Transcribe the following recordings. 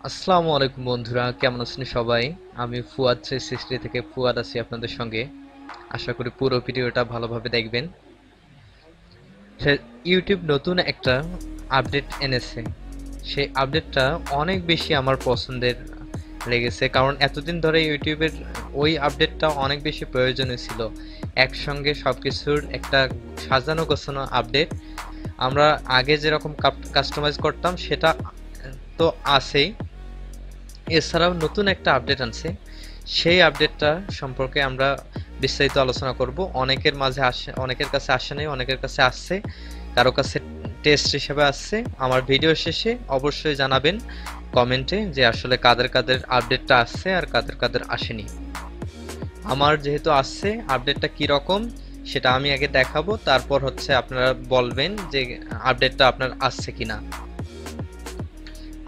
আসসালামু আলাইকুম বন্ধুরা, কেমন আছেন সবাই? আমি ফুয়াদ 360 থেকে ফুয়াদ আছি আপনাদের সঙ্গে। আশা করি পুরো ভিডিওটা ভালোভাবে দেখবেন। ইউটিউব নতুন একটা আপডেট এনেছে। সেই আপডেটটা অনেক বেশি আমার পছন্দের লেগেছে, কারণ এতদিন ধরে ইউটিউবের ওই আপডেটটা অনেক বেশি প্রয়োজনীয় ছিল। একসঙ্গে সবকিছুর একটা সাজানো গোছানো আপডেট। আমরা আগে যেরকম কাস্টমাইজ করতাম সেটা তো আছেই, এছাড়াও নতুন একটা আপডেট আনছে। সেই আপডেটটা সম্পর্কে আমরা বিস্তারিত আলোচনা করব। অনেকের মাঝে আসে, অনেকের কাছে আসে নাই, অনেকের কাছে আসছে, কারো কাছে টেস্ট হিসেবে আসছে। আমার ভিডিও শেষে অবশ্যই জানাবেন কমেন্টে যে আসলে কাদের কাদের আপডেটটা আসছে আর কাদের কাদের আসেনি। আমার যেহেতু আসছে, আপডেটটা কি রকম সেটা আমি আগে দেখাবো, তারপর হচ্ছে আপনারা বলবেন যে আপডেটটা আপনার আসছে কিনা।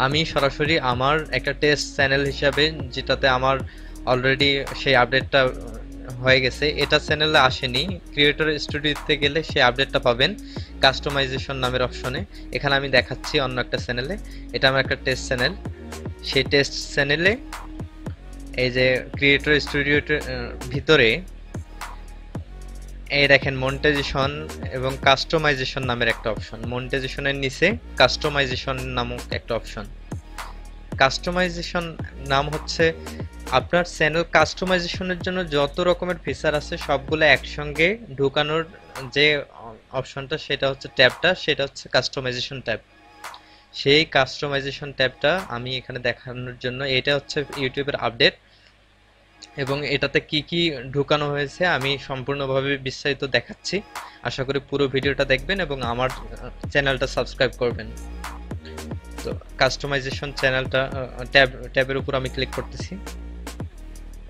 আমি সরাসরি আমার একটা টেস্ট চ্যানেল হিসাবে, যেটাতে আমার অলরেডি সেই আপডেটটা হয়ে গেছে, এটা চ্যানেলে আসেনি। ক্রিয়েটর স্টুডিওতে গেলে সেই আপডেটটা পাবেন কাস্টমাইজেশন নামের অপশনে। এখানে আমি দেখাচ্ছি অন্য একটা চ্যানেলে। এটা আমার একটা টেস্ট চ্যানেল। সেই টেস্ট চ্যানেলে এই যে ক্রিয়েটর স্টুডিওর ভিতরে এই দেখেন মনিটাইজেশন এবং কাস্টমাইজেশন নামের একটা অপশন। মনিটাইজেশনের নিচে কাস্টমাইজেশন নামক একটা অপশন। কাস্টমাইজেশন নাম হচ্ছে আপনার চ্যানেল কাস্টমাইজেশনের জন্য যত রকমের ফিচার আছে সবগুলো একসঙ্গে ঢোকানোর যে অপশনটা, সেটা হচ্ছে ট্যাবটা, সেটা হচ্ছে কাস্টমাইজেশন ট্যাব। সেই কাস্টমাইজেশন ট্যাবটা আমি এখানে দেখানোর জন্য, এটা হচ্ছে ইউটিউবের আপডেট এবং এটাতে কি কি ঢুকানো হয়েছে আমি সম্পূর্ণভাবে বিস্তারিত দেখাচ্ছি। আশা করি পুরো ভিডিওটা দেখবেন এবং আমার চ্যানেলটা সাবস্ক্রাইব করবেন। তো কাস্টমাইজেশন চ্যানেলটা ট্যাবের উপর আমি ক্লিক করতেছি।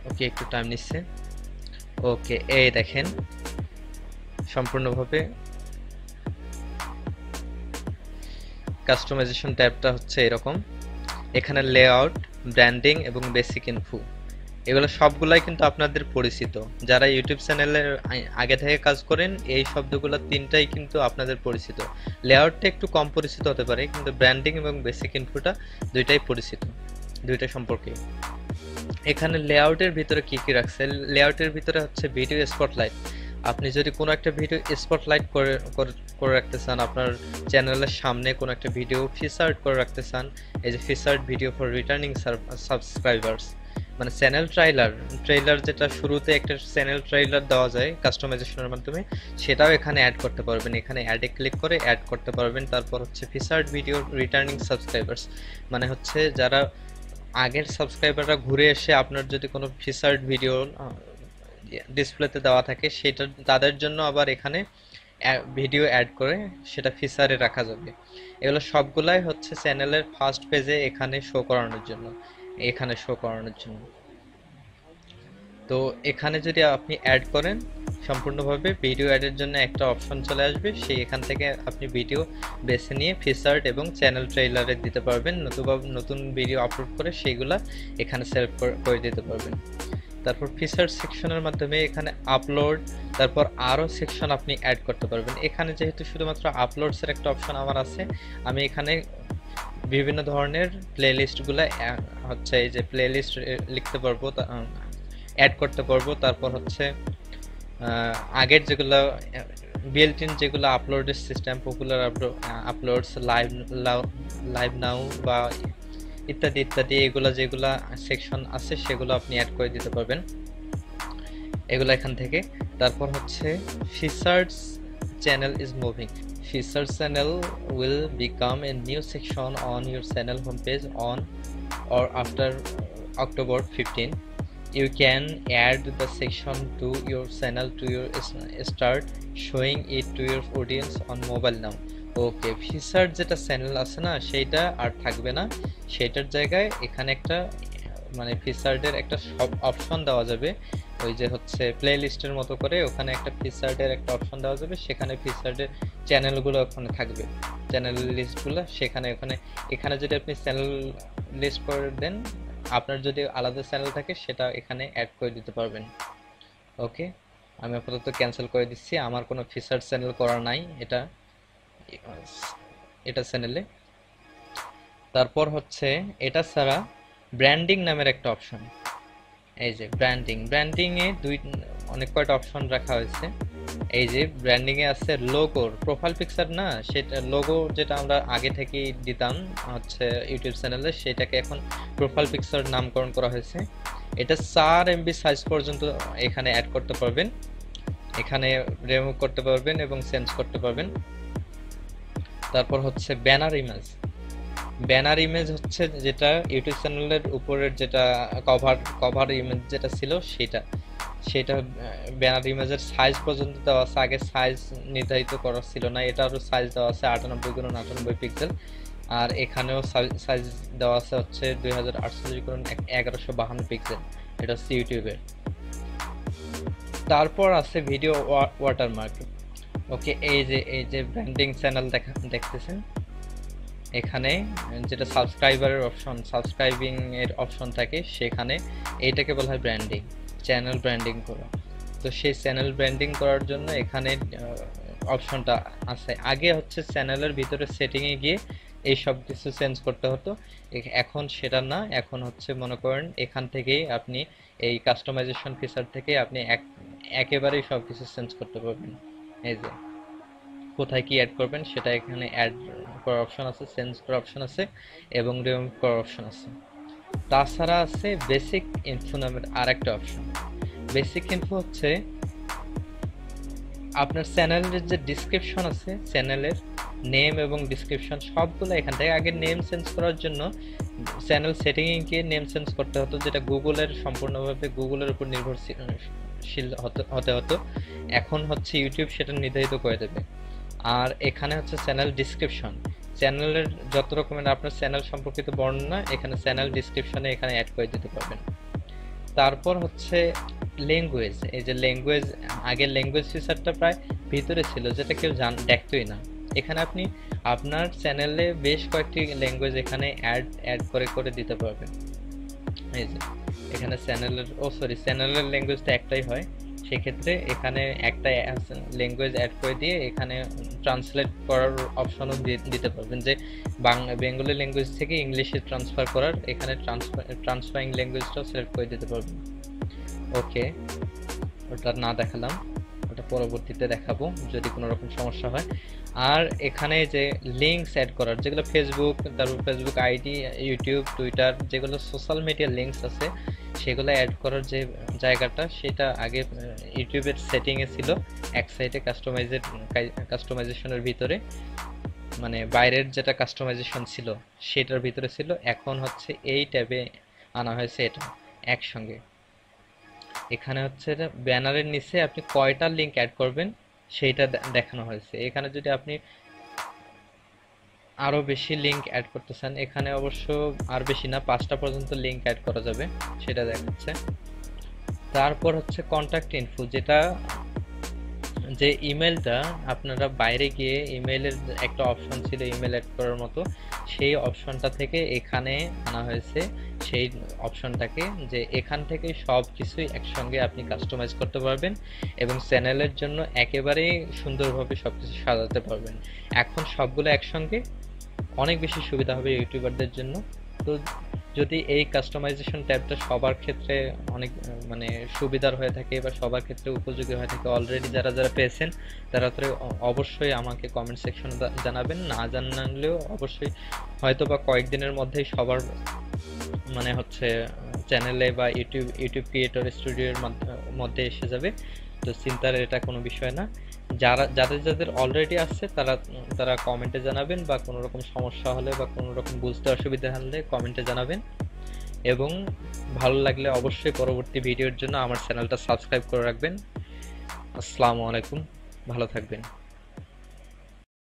ওকে, একটু টাইম নিচ্ছে। ওকে, এই দেখেন সম্পূর্ণভাবে কাস্টমাইজেশন ট্যাবটা হচ্ছে এরকম। এখানে লেআউট, ব্র্যান্ডিং এবং বেসিক ইনফো, এগুলো সবগুলাই কিন্তু আপনাদের পরিচিত। যারা ইউটিউব চ্যানেলে আগে থেকে কাজ করেন, এই শব্দগুলো তিনটাই কিন্তু আপনাদের পরিচিত। লেআউটটা একটু কম পরিচিত হতে পারে, কিন্তু ব্র্যান্ডিং এবং বেসিক ইনফোটা দুইটাই পরিচিত, দুইটা সম্পর্কে। এখানে লেআউটের ভিতরে কি কি রাখছে, লেআউটের ভিতরে হচ্ছে ভিডিও স্পটলাইট। আপনি যদি কোনো একটা ভিডিও স্পটলাইট করে রাখতে চান, আপনার চ্যানেলের সামনে কোনো একটা ভিডিও ফিচার্ড করে রাখতে চান, এই যে featured video for returning subscribers, মানে চ্যানেল ট্রেইলার যেটা শুরুতে একটা চ্যানেল ট্রেইলার দেওয়া যায় কাস্টমাইজেশনের মাধ্যমে, সেটাও এখানে অ্যাড করতে পারবেন। এখানে অ্যাডে ক্লিক করে অ্যাড করতে পারবেন। তারপর হচ্ছে ফিচার্ড ভিডিও রিটার্নিং সাবস্ক্রাইবার্স, মানে হচ্ছে যারা আগের সাবস্ক্রাইবাররা ঘুরে এসে আপনার যদি কোনো ফিচার্ড ভিডিও ডিসপ্লেতে দেওয়া থাকে, সেটা তাদের জন্য আবার এখানে ভিডিও অ্যাড করে সেটা ফিচারে রাখা যাবে। এগুলো সবগুলাই হচ্ছে চ্যানেলের ফার্স্ট পেজে এখানে শো করানোর জন্য, এখানে শো করানোর জন্য। তো এখানে যদি আপনি অ্যাড করেন, সম্পূর্ণভাবে ভিডিও অ্যাডের জন্য একটা অপশন চলে আসবে। সেই এখান থেকে আপনি ভিডিও বেছে নিয়ে ফিচার্ড এবং চ্যানেল ট্রেইলারে দিতে পারবেন, নতুবা নতুন ভিডিও আপলোড করে সেইগুলা এখানে সেভ করে দিতে পারবেন। তারপর ফিচার সেকশনের মাধ্যমে এখানে আপলোড, তারপর আরও সেকশন আপনি অ্যাড করতে পারবেন। এখানে যেহেতু শুধুমাত্র আপলোডসের একটা অপশন আমার আছে, আমি এখানে বিভিন্ন ধরনের প্লেলিস্টগুলো হচ্ছে এই যে প্লেলিস্ট লিখতে পারবো, অ্যাড করতে পারবো। তারপর হচ্ছে আগের যেগুলো বিল্ট ইন যেগুলো আপলোডের system, popular uploads, live now বা ইত্যাদি ইত্যাদি, এগুলো যেগুলো সেকশন আছে সেগুলো আপনি অ্যাড করে দিতে পারবেন এগুলো এখান থেকে। তারপর হচ্ছে features channel is moving, featured channel will become a new section on your channel homepage on or after October 15. You can add the section to your channel to your start showing it to your audience on mobile now. Okay, featured যেটা channel আছে না, সেইটা আর থাকবে না। সেটার জায়গায় এখানে একটা মানে ফিচার্ডের একটা সব অপশন দেওয়া যাবে। ওই যে হচ্ছে প্লে লিস্টের মতো করে ওখানে একটা ফিচার্ডের একটা অপশন দেওয়া যাবে, সেখানে ফিচার্ডের চ্যানেলগুলো ওখানে থাকবে, চ্যানেল লিস্টগুলো সেখানে। ওখানে এখানে যদি আপনি চ্যানেল লিস্ট করে দেন, আপনার যদি আলাদা চ্যানেল থাকে সেটা এখানে অ্যাড করে দিতে পারবেন। ওকে, আমি আপাতত ক্যান্সেল করে দিচ্ছি, আমার কোনো ফিচার চ্যানেল করা নাই এটা এটা চ্যানেলে। তারপর হচ্ছে এটা ছাড়া ব্র্যান্ডিং নামের একটা অপশন। এই যে ব্র্যান্ডিং এ অনেক কয়টা অপশন রাখা হয়েছে। এই যে ব্র্যান্ডিং এ আছে লোগোর প্রোফাইল পিকচার না, সেটা লোগো যেটা আমরা আগে থেকেই দিতাম হচ্ছে ইউটিউব চ্যানেলে, সেটাকে এখন প্রোফাইল পিকচার নামকরণ করা হয়েছে। এটা 4 MB সাইজ পর্যন্ত এখানে অ্যাড করতে পারবেন, এখানে রিমুভ করতে পারবেন এবং চেঞ্জ করতে পারবেন। তারপর হচ্ছে ব্যানার ইমেজ হচ্ছে যেটা ইউটিউব চ্যানেলের উপরের যেটা কভার ইমেজ যেটা ছিল সেটা ব্যানার ইমেজের সাইজ পর্যন্ত দেওয়া আছে। আগে সাইজ নির্ধারিত করা ছিল না, এটারও সাইজ দেওয়া আছে 98x98 পিক্সেল। আর এখানেও সাইজ দেওয়া আছে হচ্ছে 2048x1152 পিক্সেল, এটা হচ্ছে ইউটিউবের। তারপর আছে ভিডিও ওয়াটারমার্ক। ওকে, এই যে ব্র্যান্ডিং চ্যানেল দেখতেছেন, এখানে যেটা সাবস্ক্রাইবিং এর অপশন থাকে, সেখানে এইটাকে বলা হয় ব্র্যান্ডিং, চ্যানেল ব্র্যান্ডিং করা। তো সেই চ্যানেল ব্র্যান্ডিং করার জন্য এখানে অপশনটা আছে। আগে হচ্ছে চ্যানেলের ভিতরে সেটিং এ গিয়ে এই সব কিছু চেঞ্জ করতে হতো, এখন সেটা না। এখন হচ্ছে মনে করেন এখান থেকেই আপনি এই কাস্টমাইজেশন ফিচার থেকে আপনি একেবারেই সব কিছু চেঞ্জ করতে পারবেন। এই যে কোথায় কি অ্যাড করবেন সেটা এখানে অ্যাড করার অপশন আছে, চেঞ্জ করার অপশন আছে এবং রিমুভ করার অপশন আছে। তাছাড়া আছে বেসিক ইনফো নামের আরেকটা অপশন। বেসিক ইনফো হচ্ছে আপনার চ্যানেলের যে ডিসক্রিপশন আছে, চ্যানেলের নেম এবং ডিসক্রিপশন সবগুলো এখান থেকে। আগে নেম চেঞ্জ করার জন্য চ্যানেল সেটিংয়ে গিয়ে নেম চেঞ্জ করতে হতো, যেটা সম্পূর্ণভাবে গুগলের উপর নির্ভরশীল হতে হতো। এখন হচ্ছে ইউটিউব সেটা নির্ধারিত করে দেবে। আর এখানে হচ্ছে চ্যানেল ডিসক্রিপশন, চ্যানেলের যত রকমের আপনার চ্যানেল সম্পর্কিত বর্ণনা এখানে চ্যানেল ডিসক্রিপশনে এখানে অ্যাড করে দিতে পারবেন। তারপর হচ্ছে ল্যাঙ্গুয়েজ। এই যে ল্যাঙ্গুয়েজ, আগে ল্যাঙ্গুয়েজ ফিচারটা প্রায় ভিতরে ছিল, যেটা কেউ দেখতোই না। এখানে আপনি আপনার চ্যানেলে বেশ কয়েকটি ল্যাঙ্গুয়েজ এখানে অ্যাড করে দিতে পারবেন। এই যে এখানে চ্যানেলের ল্যাঙ্গুয়েজটা একটাই হয়, সেক্ষেত্রে এখানে একটা ল্যাঙ্গুয়েজ অ্যাড করে দিয়ে এখানে ট্রান্সলেট করার অপশনও দিতে পারবেন, যে বেঙ্গলি ল্যাঙ্গুয়েজ থেকে ইংলিশে ট্রান্সফার করার, এখানে ট্রান্সফারিং ল্যাঙ্গুয়েজটাও সিলেক্ট করে দিতে পারবেন। ওকে, ওটা না দেখালাম, ওটা পরবর্তীতে দেখাবো যদি কোনো রকম সমস্যা হয়। আর এখানে যে লিঙ্কস অ্যাড করার, যেগুলো ফেসবুক, তারপর ফেসবুক আইডি, ইউটিউব, টুইটার, যেগুলো সোশ্যাল মিডিয়া লিঙ্কস আছে, সেগুলো অ্যাড করার যে জায়গাটা, সেটা আগে ইউটিউবের সেটিংয়ে ছিল এক সাইডে কাস্টমাইজেশনের ভিতরে, মানে বাইরের যেটা কাস্টমাইজেশন ছিল সেটার ভিতরে ছিল। এখন হচ্ছে এই ট্যাবে আনা হয়েছে এটা একসঙ্গে। এখানে হচ্ছে ব্যানারের নিচে আপনি কয়টা লিঙ্ক অ্যাড করবেন সেইটা দেখানো হয়েছে। এখানে যদি আপনি আরো বেশি লিঙ্ক অ্যাড করতে চান, এখানে অবশ্য আর বেশি না, 5টা পর্যন্ত লিঙ্ক অ্যাড করা যাবে, সেটা দেখাচ্ছে। তারপর হচ্ছে কন্ট্যাক্ট ইনফো, যেটা যে ইমেলটা আপনারা বাইরে গিয়ে ইমেলের একটা অপশন ছিল ইমেল অ্যাড করার মতো, সেই অপশনটা থেকে এখানে আনা হয়েছে সেই অপশনটাকে, যে এখান থেকে সব কিছুই একসঙ্গে আপনি কাস্টমাইজ করতে পারবেন এবং চ্যানেলের জন্য একেবারেই সুন্দরভাবে সবকিছু সাজাতে পারবেন। এখন সবগুলো একসঙ্গে অনেক বেশি সুবিধা হবে ইউটিউবারদের জন্য। তো যদি এই কাস্টমাইজেশন ট্যাবটা সবার ক্ষেত্রে অনেক মানে সুবিধার হয়ে থাকে বা সবার ক্ষেত্রে উপযোগী হয়ে থাকে, অলরেডি যারা পেয়েছেন তারা তো অবশ্যই আমাকে কমেন্ট সেকশনে জানাবেন। না জানালেও অবশ্যই হয়তো বা কয়েকদিনের মধ্যেই সবার মানে হচ্ছে চ্যানেলে বা ইউটিউব ক্রিয়েটর স্টুডিওর মধ্যে এসে যাবে। তো চিন্তার এটা কোনো বিষয় না। যাদের অলরেডি আসছে তারা কমেন্টে জানাবেন, বা কোনো রকম সমস্যা হলে বা কোনো রকম বুঝতে অসুবিধা হলে কমেন্টে জানাবেন। এবং ভালো লাগলে অবশ্যই পরবর্তী ভিডিওর জন্য আমার চ্যানেলটা সাবস্ক্রাইব করে রাখবেন। আসসালামু আলাইকুম, ভালো থাকবেন।